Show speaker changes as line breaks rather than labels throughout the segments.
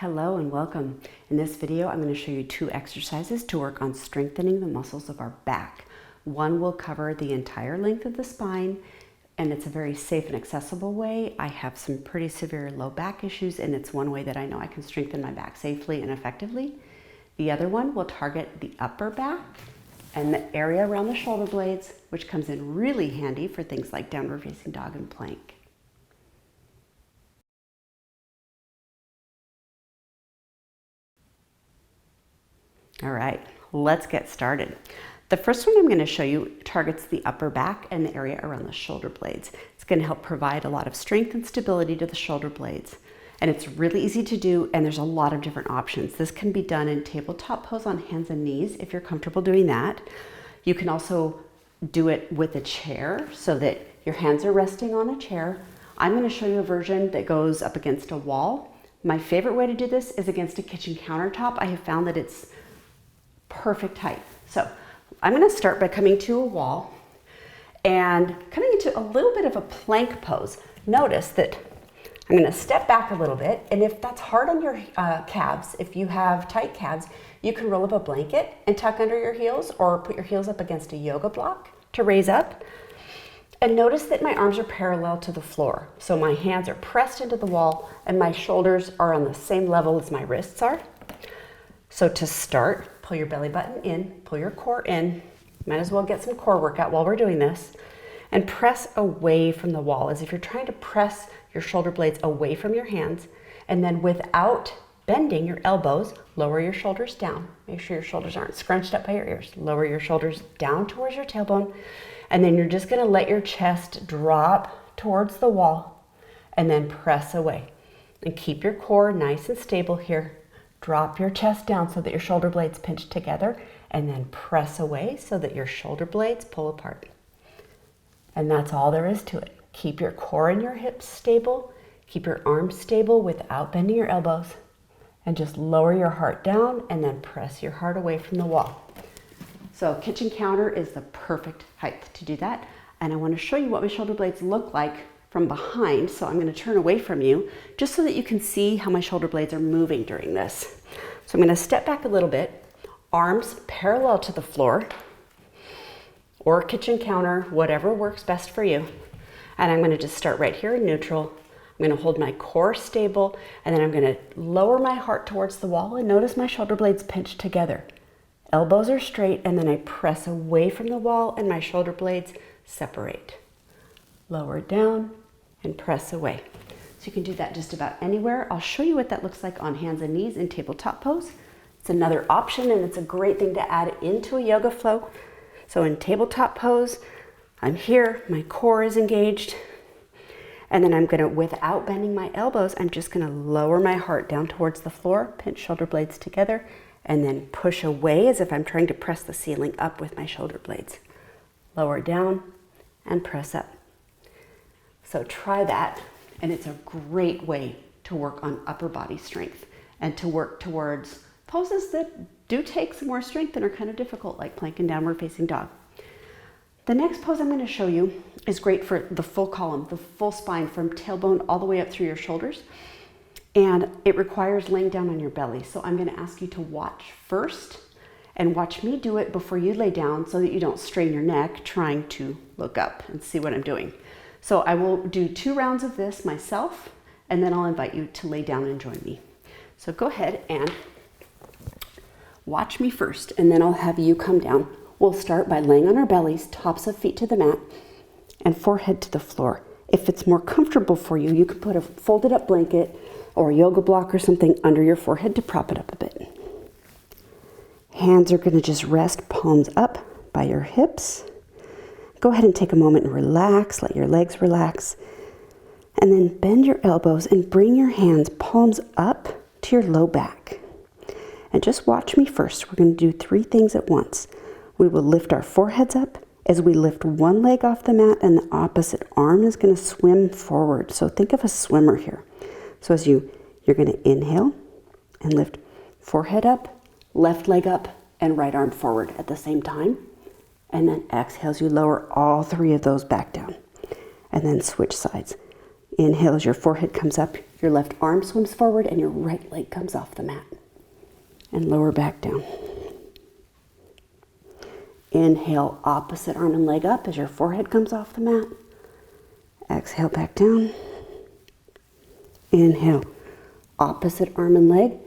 Hello and welcome. In this video, I'm going to show you 2 exercises to work on strengthening the muscles of our back. One will cover the entire length of the spine, and it's a very safe and accessible way. I have some pretty severe low back issues, and it's one way that I know I can strengthen my back safely and effectively. The other one will target the upper back and the area around the shoulder blades, which comes in really handy for things like downward facing dog and plank. All right, let's get started. The first one I'm going to show you targets the upper back and the area around the shoulder blades. It's going to help provide a lot of strength and stability to the shoulder blades. And it's really easy to do, and there's a lot of different options. This can be done in tabletop pose on hands and knees if you're comfortable doing that. You can also do it with a chair so that your hands are resting on a chair. I'm going to show you a version that goes up against a wall. My favorite way to do this is against a kitchen countertop. I have found that it's perfect height. So I'm going to start by coming to a wall and coming into a little bit of a plank pose. Notice that I'm going to step back a little bit, and if that's hard on your calves, if you have tight calves, you can roll up a blanket and tuck under your heels or put your heels up against a yoga block to raise up. And notice that my arms are parallel to the floor. So my hands are pressed into the wall and my shoulders are on the same level as my wrists are. So to start, pull your belly button in, pull your core in. Might as well get some core workout while we're doing this. And press away from the wall as if you're trying to press your shoulder blades away from your hands. And then without bending your elbows, lower your shoulders down. Make sure your shoulders aren't scrunched up by your ears. Lower your shoulders down towards your tailbone. And then you're just gonna let your chest drop towards the wall and then press away. And keep your core nice and stable here. Drop your chest down so that your shoulder blades pinch together, and then press away so that your shoulder blades pull apart. And that's all there is to it. Keep your core and your hips stable. Keep your arms stable without bending your elbows. And just lower your heart down and then press your heart away from the wall. So kitchen counter is the perfect height to do that. And I want to show you what my shoulder blades look like from behind. So I'm going to turn away from you just so that you can see how my shoulder blades are moving during this. So I'm going to step back a little bit, arms parallel to the floor or kitchen counter, whatever works best for you. And I'm going to just start right here in neutral. I'm going to hold my core stable, and then I'm going to lower my heart towards the wall, and notice my shoulder blades pinch together. Elbows are straight, and then I press away from the wall and my shoulder blades separate. Lower down and press away. So you can do that just about anywhere. I'll show you what that looks like on hands and knees in tabletop pose. It's another option, and it's a great thing to add into a yoga flow. So in tabletop pose, I'm here, my core is engaged, and then I'm gonna, without bending my elbows, I'm just gonna lower my heart down towards the floor, pinch shoulder blades together, and then push away as if I'm trying to press the ceiling up with my shoulder blades. Lower down and press up. So try that, and it's a great way to work on upper body strength and to work towards poses that do take some more strength and are kind of difficult, like plank and downward facing dog. The next pose I'm going to show you is great for the full column, the full spine from tailbone all the way up through your shoulders. And it requires laying down on your belly. So I'm going to ask you to watch first and watch me do it before you lay down so that you don't strain your neck trying to look up and see what I'm doing. So I will do 2 rounds of this myself, and then I'll invite you to lay down and join me. So go ahead and watch me first, and then I'll have you come down. We'll start by laying on our bellies, tops of feet to the mat, and forehead to the floor. If it's more comfortable for you, you can put a folded up blanket or a yoga block or something under your forehead to prop it up a bit. Hands are going to just rest palms up by your hips. Go ahead and take a moment and relax, let your legs relax. And then bend your elbows and bring your hands palms up to your low back. And just watch me first. We're going to do 3 things at once. We will lift our foreheads up as we lift one leg off the mat, and the opposite arm is going to swim forward. So think of a swimmer here. So as you're going to inhale and lift forehead up, left leg up, and right arm forward at the same time. And then exhale as you lower all 3 of those back down. And then switch sides. Inhale as your forehead comes up, Your left arm swims forward and your right leg comes off the mat. And lower back down. Inhale, opposite arm and leg up as your forehead comes off the mat. Exhale, back down. Inhale, opposite arm and leg.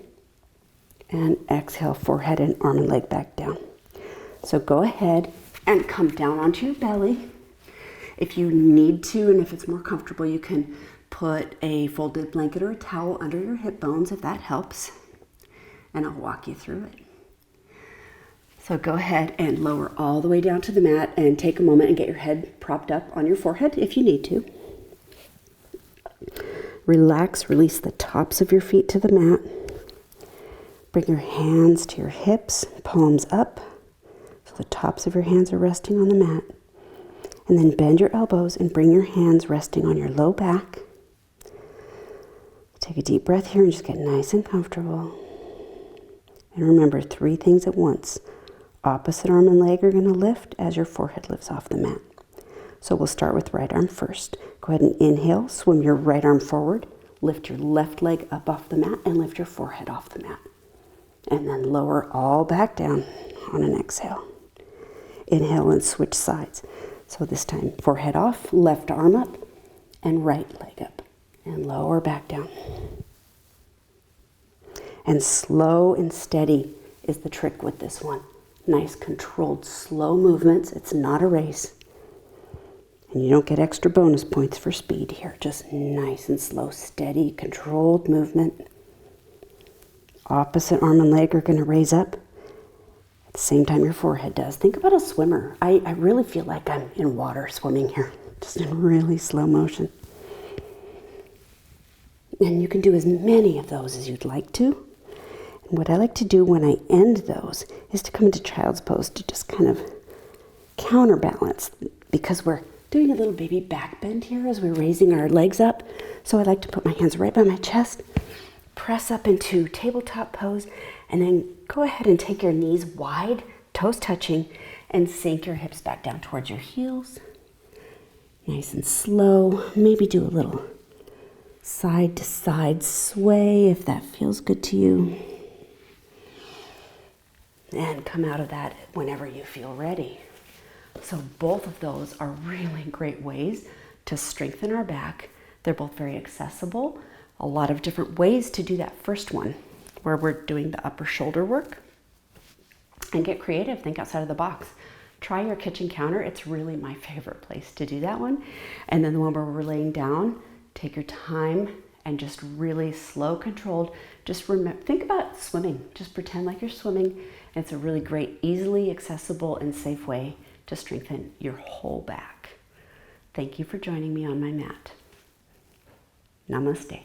And exhale, forehead and arm and leg back down. So go ahead and come down onto your belly. If you need to, and if it's more comfortable, you can put a folded blanket or a towel under your hip bones if that helps. And I'll walk you through it. So go ahead and lower all the way down to the mat and take a moment and get your head propped up on your forehead if you need to. Relax, release the tops of your feet to the mat. Bring your hands to your hips, palms up. So the tops of your hands are resting on the mat. And then bend your elbows and bring your hands resting on your low back. Take a deep breath here and just get nice and comfortable. And remember 3 things at once. Opposite arm and leg are going to lift as your forehead lifts off the mat. So we'll start with right arm first. Go ahead and inhale, swim your right arm forward, lift your left leg up off the mat and lift your forehead off the mat. And then lower all back down on an exhale. Inhale and switch sides. So this time forehead off, left arm up and right leg up and lower back down. And slow and steady is the trick with this one. Nice, controlled, slow movements. It's not a race. And you don't get extra bonus points for speed here. Just nice and slow, steady, controlled movement. Opposite arm and leg are going to raise up at the same time your forehead does. Think about a swimmer. I really feel like I'm in water swimming here, just in really slow motion. And you can do as many of those as you'd like to. And what I like to do when I end those is to come into child's pose to just kind of counterbalance, because we're doing a little baby back bend here as we're raising our legs up. So I like to put my hands right by my chest, press up into tabletop pose, and then go ahead and take your knees wide, toes touching, and sink your hips back down towards your heels. Nice and slow. Maybe do a little side to side sway if that feels good to you. And come out of that whenever you feel ready. So both of those are really great ways to strengthen our back. They're both very accessible. A lot of different ways to do that first one, where we're doing the upper shoulder work. And get creative, think outside of the box. Try your kitchen counter. It's really my favorite place to do that one. And then the one where we're laying down, take your time and just really slow, controlled. Just remember, think about swimming. Just pretend like you're swimming. It's a really great, easily accessible and safe way to strengthen your whole back. Thank you for joining me on my mat. Namaste.